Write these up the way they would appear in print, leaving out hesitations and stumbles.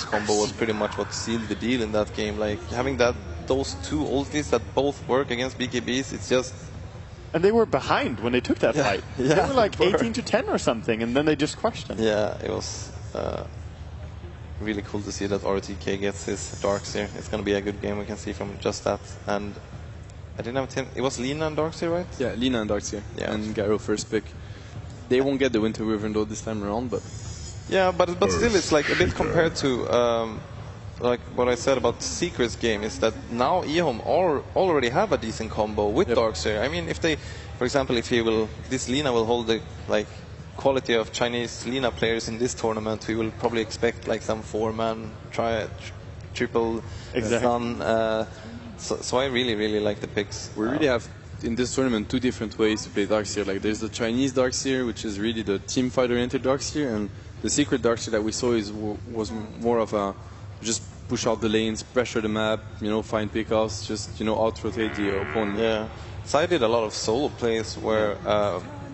Phoenix combo was pretty much what sealed the deal in that game. Like having those two ultis that both work against BKBs, it's just. And they were behind when they took that fight. Yeah, they were like 18-10 or something, and then they just crushed them. Yeah, it was really cool to see that RTK gets his Darkseer. It's going to be a good game, we can see from just that. And I didn't have it was Lina and Darkseer, right? Yeah, Lina and Darkseer. Yeah. And Gyro first pick. They won't get the Winter Wyvern though this time around, but... Yeah, but still it's like a bit compared to like what I said about Secret's game is that now eHome already have a decent combo with Darkseer. I mean, if they, for example, if this Lina will hold the like quality of Chinese Lina players in this tournament, we will probably expect like some 4-man triple stun. So I really like the picks. We really have in this tournament 2 different ways to play Darkseer. Like there's the Chinese Darkseer, which is really the team fight oriented Darkseer, and the Secret Darkseer that we saw was more of a just push out the lanes, pressure the map, find pickoffs, just out rotate the opponent. Yeah. So I did a lot of solo plays where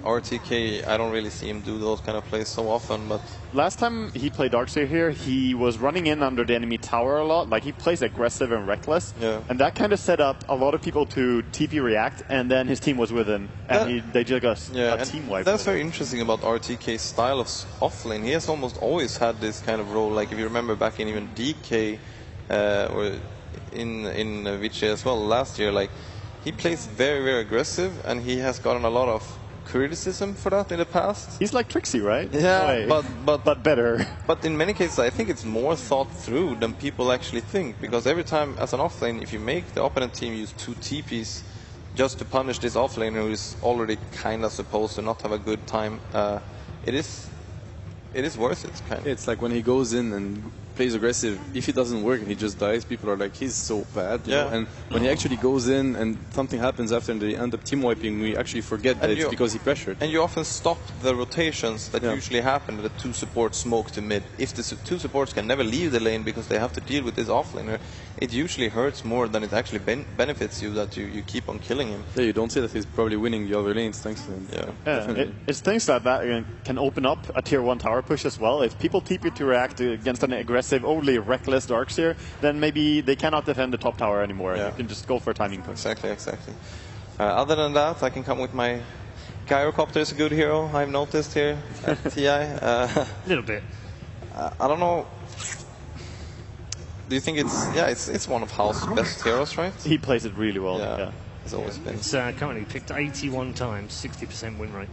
RTK, I don't really see him do those kind of plays so often, but... Last time he played Darkseer here, he was running in under the enemy tower a lot. Like, he plays aggressive and reckless. Yeah. And that kind of set up a lot of people to TP react, and then his team was with him. And they just got a team wipe. That's very interesting about RTK's style of offlane. He has almost always had this kind of role. Like, if you remember back in even DK, or in Vici as well last year, like, he plays very aggressive, and he has gotten a lot of criticism for that in the past. He's like Trixie, right? Yeah, but better. But in many cases, I think it's more thought through than people actually think. Because every time, as an offlane, if you make the opponent team use 2 TPs just to punish this offlaner who is already kind of supposed to not have a good time, it is worth it, kind of. It's like when he goes in and plays aggressive, if it doesn't work and he just dies, people are like, he's so bad. You know? And when he actually goes in and something happens after and they end up team wiping, we actually forget that it's because he pressured. And you often stop the rotations that usually happen, the 2 supports smoke to mid. If the 2 supports can never leave the lane because they have to deal with this offlaner, it usually hurts more than it actually benefits you that you keep on killing him. Yeah, you don't say that he's probably winning the other lanes thanks to him. It's things like that can open up a tier 1 tower push as well. If people TP to react against an aggressive, only reckless Darkseer, then maybe they cannot defend the top tower anymore. You can just go for a timing push. Exactly. Other than that, I can come with my Gyrocopter is a good hero, I've noticed here at TI. A little bit. I don't know. Do you think it's one of House's best heroes, right? He plays it really well. Yeah. It's always been. It's currently picked 81 times, 60% win rate.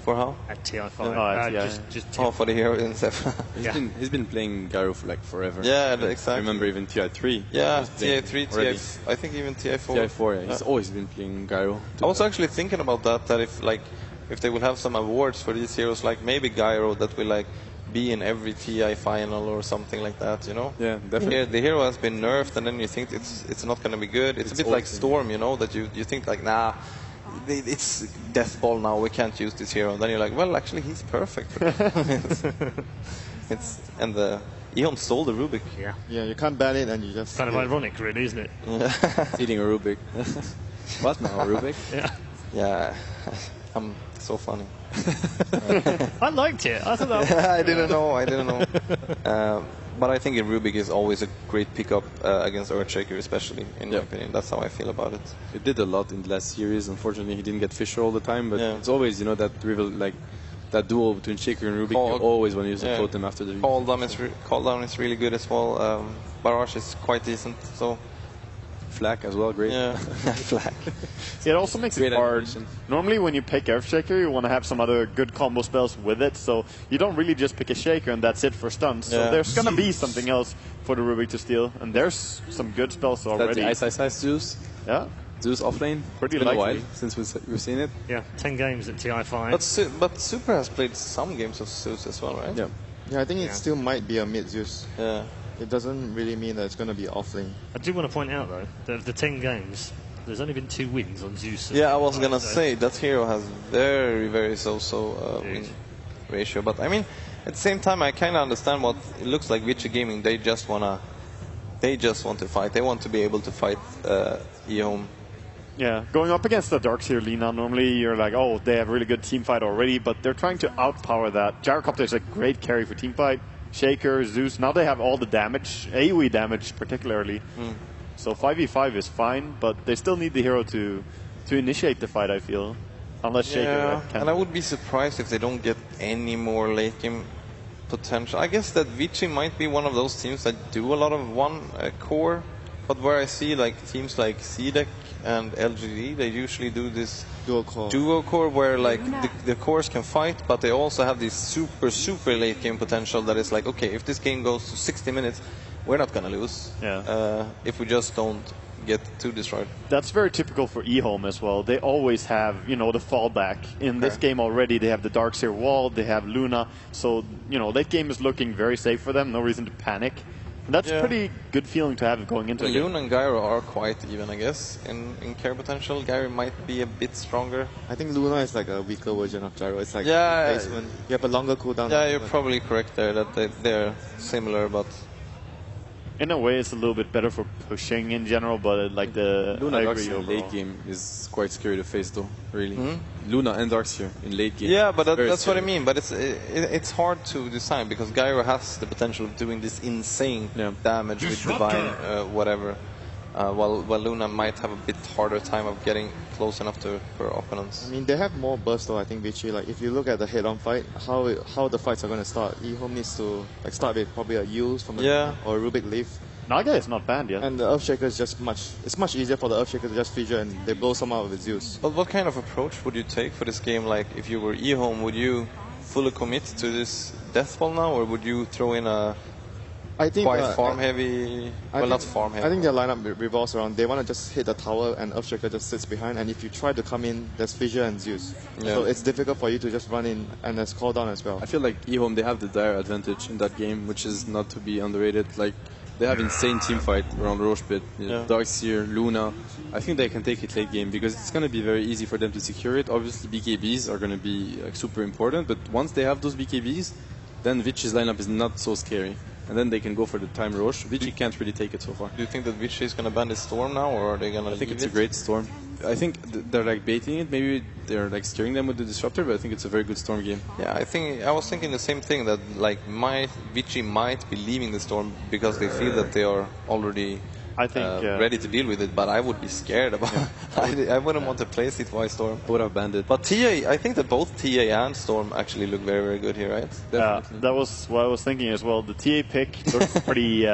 For how? At TI5. Just for the hero himself. He's been playing Gyro for like forever. Yeah, exactly. I remember even TI3. Yeah, TI3, I think even TI4. TI4, He's always been playing Gyro. I was actually thinking about that if they would have some awards for these heroes, like maybe Gyro that will like be in every TI final or something like that, Yeah, definitely. The hero has been nerfed and then you think it's not going to be good. It's a bit like Storm, that you think like, nah, it's death ball now, we can't use this hero. Then you're like, well, actually he's perfect for and the eHome stole the Rubik. Yeah, you can't ban it and you just... Kind of ironic, really, isn't it? Eating a Rubik. What now, a Rubik? Yeah, I'm so funny. I liked it. I thought that I didn't know. But I think Rubik is always a great pickup against Earthshaker, especially, in my opinion. That's how I feel about it. It did a lot in the last series. Unfortunately, he didn't get Fisher all the time, but it's always, that rival, like, that duo between Shaker and Rubik, you always want to use the totem after the... Call down is really good as well. Barrage is quite decent, so... Flak as well, great. Yeah, Flak. It also makes it hard. Normally when you pick Earthshaker, you want to have some other good combo spells with it, so you don't really just pick a Shaker and that's it for stuns. So there's going to be something else for the Rubik to steal, and there's some good spells already. That's the Ice Zeus. Yeah. Zeus offlane. Pretty likely. likely. A while since we've seen it. Yeah, 10 games at TI5. But Super has played some games of Zeus as well, right? Yeah, I think it still might be a mid Zeus. Yeah. It doesn't really mean that it's going to be offlane. I do want to point out, though, that of the 10 games, there's only been 2 wins on Zeus. Yeah, I was going to say, that hero has very so win ratio. But, I mean, at the same time, I kind of understand what it looks like Vici Gaming. They just want to fight. They want to be able to fight eHome. Yeah, going up against the Darkseer Lina, normally you're like, oh, they have a really good team fight already, but they're trying to outpower that. Gyrocopter is a great carry for team fight. Shaker, Zeus. Now they have all the damage, AoE damage particularly. So 5v5 is fine, but they still need the hero to initiate the fight, I feel. Unless Shaker can. And I would be surprised if they don't get any more late game potential. I guess that Vici might be one of those teams that do a lot of one core, but where I see like teams like CDEC and LGD, they usually do this duo core where like the cores can fight, but they also have this super late game potential that is like, okay, if this game goes to 60 minutes, we're not gonna lose if we just don't get too destroyed. That's very typical for eHome as well. They always have, the fallback. In this game already, they have the Darkseer wall, they have Luna, so, late game is looking very safe for them, no reason to panic. And that's a pretty good feeling to have going into it. Luna and Gyro are quite even, I guess, in care potential. Gyro might be a bit stronger. I think Luna is like a weaker version of Gyro. It's like replacement. You have a longer cooldown. Yeah, you're probably correct there, that they're similar, but... In a way, it's a little bit better for pushing in general, but like the Luna Darkseer in late game is quite scary to face, though. Really, Luna and Darkseer in late game. Yeah, but that's what I mean. But it's hard to decide because Gyro has the potential of doing this insane damage with Divine, whatever. While Luna might have a bit harder time of getting close enough to her opponents. I mean, they have more burst though, I think, Vici. Like, if you look at the head-on fight, how the fights are going to start, eHome needs to like start with probably a Use from or a Rubik Leaf. Naga is not banned yet. And the Earthshaker is just it's much easier for the Earthshaker to just feature and they blow some out with Zeus. But what kind of approach would you take for this game? Like, if you were eHome, would you fully commit to this death ball now, or would you throw in a quite farm heavy? Well, not farm heavy. I think their lineup revolves around they want to just hit the tower and Earthshaker just sits behind, and if you try to come in, there's Fissure and Zeus. So it's difficult for you to just run in, and there's call down as well. I feel like eHome, they have the dire advantage in that game, which is not to be underrated. Like, they have insane team fight around Roche Pit, Darkseer, Luna. I think they can take it late game because it's going to be very easy for them to secure it. Obviously, BKBs are going to be like, super important, but once they have those BKBs, then Vici's lineup is not so scary. And then they can go for the time Roche. Vici can't really take it so far. Do you think that Vici is going to ban this Storm now, or are they going to I think it's a great Storm. I think they're like baiting it. Maybe they're like scaring them with the Disruptor, but I think it's a very good Storm game. Yeah, I was thinking the same thing, that like Vici might be leaving the Storm because they feel that they are already ready to deal with it, but I would be scared about I wouldn't want to play Seat-wise Storm. I would have banned it. But TA, I think that both TA and Storm actually look very good here, right? Yeah, that was what I was thinking as well. The TA pick looks pretty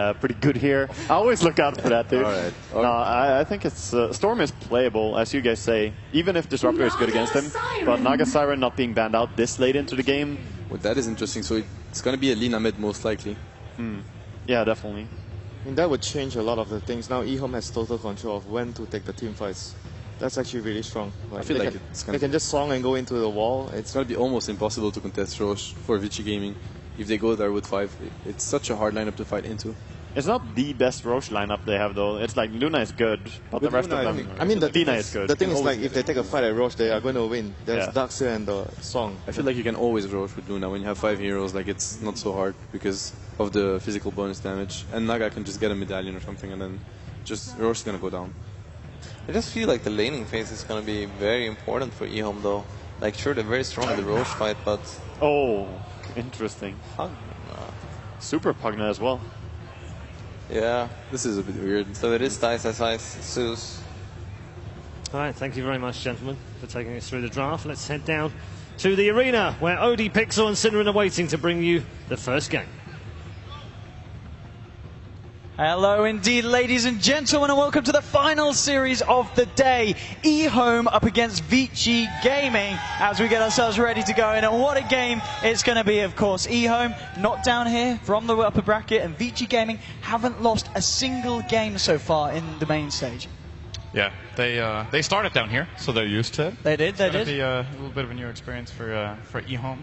good here. I always look out for that, dude. Alright. No, I think it's Storm is playable, as you guys say, even if Disruptor is good against him. But Naga Siren not being banned out this late into the game. Well, that is interesting. So it's going to be a Lina mid most likely. Yeah, definitely. I mean, that would change a lot of the things. Now eHome has total control of when to take the team fights. That's actually really strong. Like, I feel like they can just song and go into the wall. It's going to be almost impossible to contest Roche for Vici Gaming if they go there with 5. It's such a hard lineup to fight into. It's not the best Roche lineup they have, though. It's like Luna is good, but the rest of them... I mean, Dina is good. The thing is, like, if they take a fight at Roche, they are going to win. There's Darkseer and the Song. I feel like you can always Roche with Luna. When you have 5 heroes, like, it's not so hard because of the physical bonus damage. And Naga can just get a medallion or something, and then just Roche is going to go down. I just feel like the laning phase is going to be very important for eHome, though. Like, sure, they're very strong in the Roche fight, but... Oh, interesting. Super Pugna as well. Yeah. This is a bit weird. So it is Dice Zeus. All right, thank you very much, gentlemen, for taking us through the draft. Let's head down to the arena where Odie, Pixel and Synderen are waiting to bring you the first game. Hello indeed, ladies and gentlemen, and welcome to the final series of the day. eHome up against Vici Gaming as we get ourselves ready to go in. And what a game it's going to be, of course. eHome not down here from the upper bracket, and Vici Gaming haven't lost a single game so far in the main stage. Yeah, they started down here, so they're used to it. They did. It's gonna be a little bit of a new experience for eHome.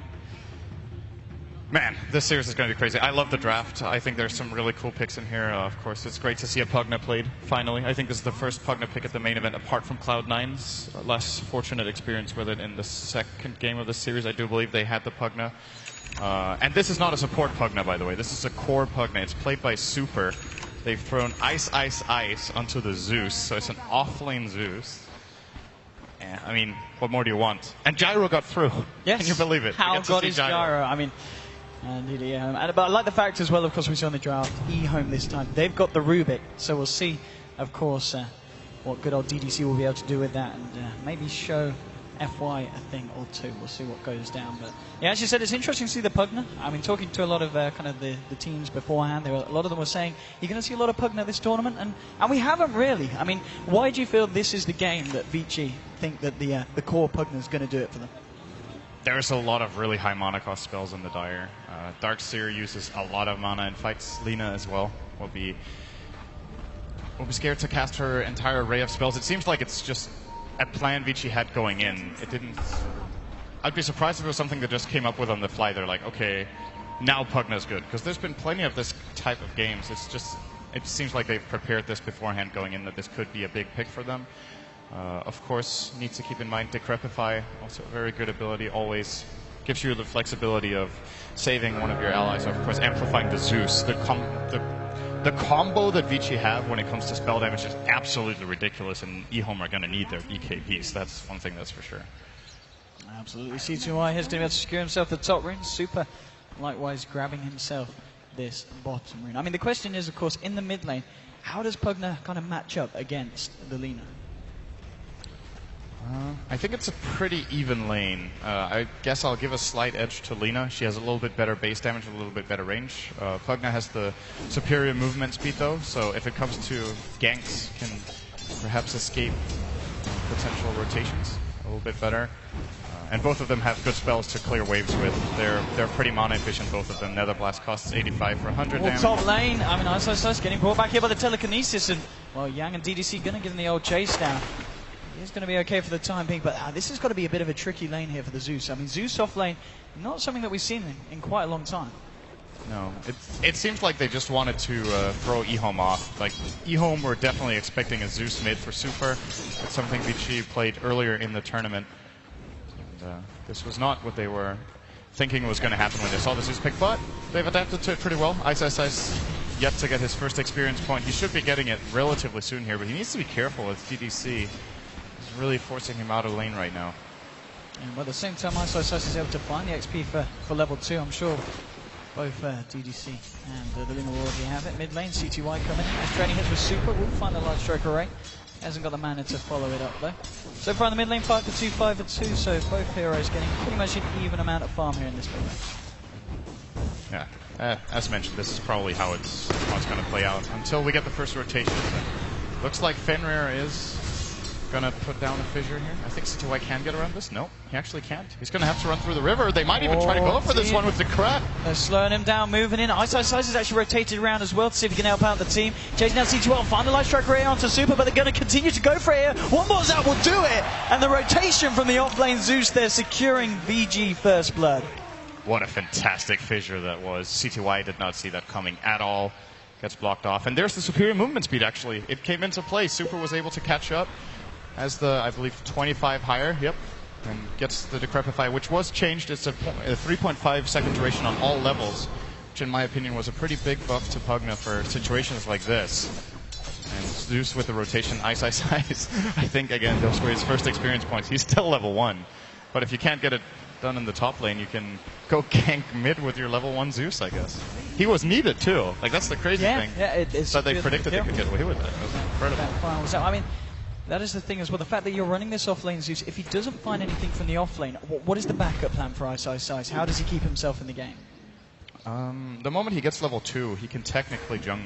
Man, this series is going to be crazy. I love the draft. I think there's some really cool picks in here. Of course, it's great to see a Pugna played, finally. I think this is the first Pugna pick at the main event, apart from Cloud9's less fortunate experience with it in the second game of the series. I do believe they had the Pugna. And this is not a support Pugna, by the way. This is a core Pugna. It's played by Super. They've thrown Ice, Ice, Ice onto the Zeus, so it's an off-lane Zeus. Yeah, I mean, what more do you want? And Gyro got through. Yes. Can you believe it? How good is Gyro? I mean... Indeed, yeah. But I like the fact as well, of course, we saw in the draft, eHome this time. They've got the Rubik, so we'll see, of course, what good old DDC will be able to do with that, and maybe show FY a thing or two. We'll see what goes down. But yeah, as you said, it's interesting to see the Pugna. I mean, talking to a lot of kind of the teams beforehand, a lot of them were saying you're going to see a lot of Pugna this tournament, and we haven't really. I mean, why do you feel this is the game that Vici think that the core Pugna is going to do it for them? There's a lot of really high mana cost spells in the Dire. Darkseer uses a lot of mana and fights Lina as well. Will be scared to cast her entire array of spells. It seems like it's just a plan Vici had going in. It didn't. I'd be surprised if it was something that just came up with on the fly. They're like, okay, now Pugna's good, because there's been plenty of this type of games. It's just, it seems like they've prepared this beforehand going in, that this could be a big pick for them. Of course, needs to keep in mind Decrepify, also a very good ability, always gives you the flexibility of saving one of your allies, of course amplifying the Zeus. The combo that Vici have when it comes to spell damage is absolutely ridiculous, and eHome are going to need their EKBs. That's one thing that's for sure. Absolutely. C2I has been able to secure himself the top rune. Super, likewise, grabbing himself this bottom rune. I mean, the question is, of course, in the mid lane, how does Pugna kind of match up against the Lina? I think it's a pretty even lane. I guess I'll give a slight edge to Lina. She has a little bit better base damage, a little bit better range. Pugna has the superior movement speed though, so if it comes to ganks, can perhaps escape potential rotations a little bit better. And both of them have good spells to clear waves with. They're pretty mana efficient, both of them. Nether Blast costs 85 for 100 damage. Top lane, I mean, Ice getting brought back here by the telekinesis, and well, Yang and DDC gonna give him the old chase down. He's going to be okay for the time being, but this has got to be a bit of a tricky lane here for the Zeus. I mean, Zeus off lane, not something that we've seen in quite a long time. No, it seems like they just wanted to throw eHome off. Like, eHome were definitely expecting a Zeus mid for Super. It's something Vici played earlier in the tournament. And this was not what they were thinking was going to happen when they saw the Zeus pick, but they've adapted to it pretty well. Ice yet to get his first experience point. He should be getting it relatively soon here, but he needs to be careful with DDC. Really forcing him out of lane right now. And at the same time, Ice is able to find the XP for level 2. I'm sure both DDC and the Lina will already have it. Mid lane, C2Y coming in. As training hits with Super, will find the large stroke array. Hasn't got the mana to follow it up though. So far in the mid lane, 5 for 2, 5 for 2. So both heroes getting pretty much an even amount of farm here in this mid lane. Yeah, as mentioned, this is probably how it's going to play out until we get the first rotation. But looks like Fenrir is gonna put down a fissure here. I think C2Y can get around this. No, he actually can't. He's gonna have to run through the river. They might even try to go for this one with the crap. They're slowing him down, moving in. Ice is actually rotated around as well to see if he can help out the team. Chasing down C2Y, find the light strike ray onto Super, but they're gonna continue to go for it here. One more zap will do it, and the rotation from the off-lane Zeus there, securing VG first blood. What a fantastic fissure that was. C2Y did not see that coming at all. Gets blocked off, and there's the superior movement speed actually. It came into play. Super was able to catch up. As the, I believe, 25 higher, yep, and gets the Decrepify, which was changed. It's a 3.5 second duration on all levels, which in my opinion was a pretty big buff to Pugna for situations like this. And Zeus with the rotation, Ice. I think, again, those were his first experience points. He's still level 1, but if you can't get it done in the top lane, you can go gank mid with your level 1 Zeus, I guess. He was needed, too. Like, that's the crazy thing. Yeah, it's that they predicted they could get away with it. It was incredible. I mean, that is the thing as well. The fact that you're running this off-lane Zeus, if he doesn't find anything from the off-lane, what is the backup plan for Ice? How does he keep himself in the game? The moment he gets level 2, he can technically jungle.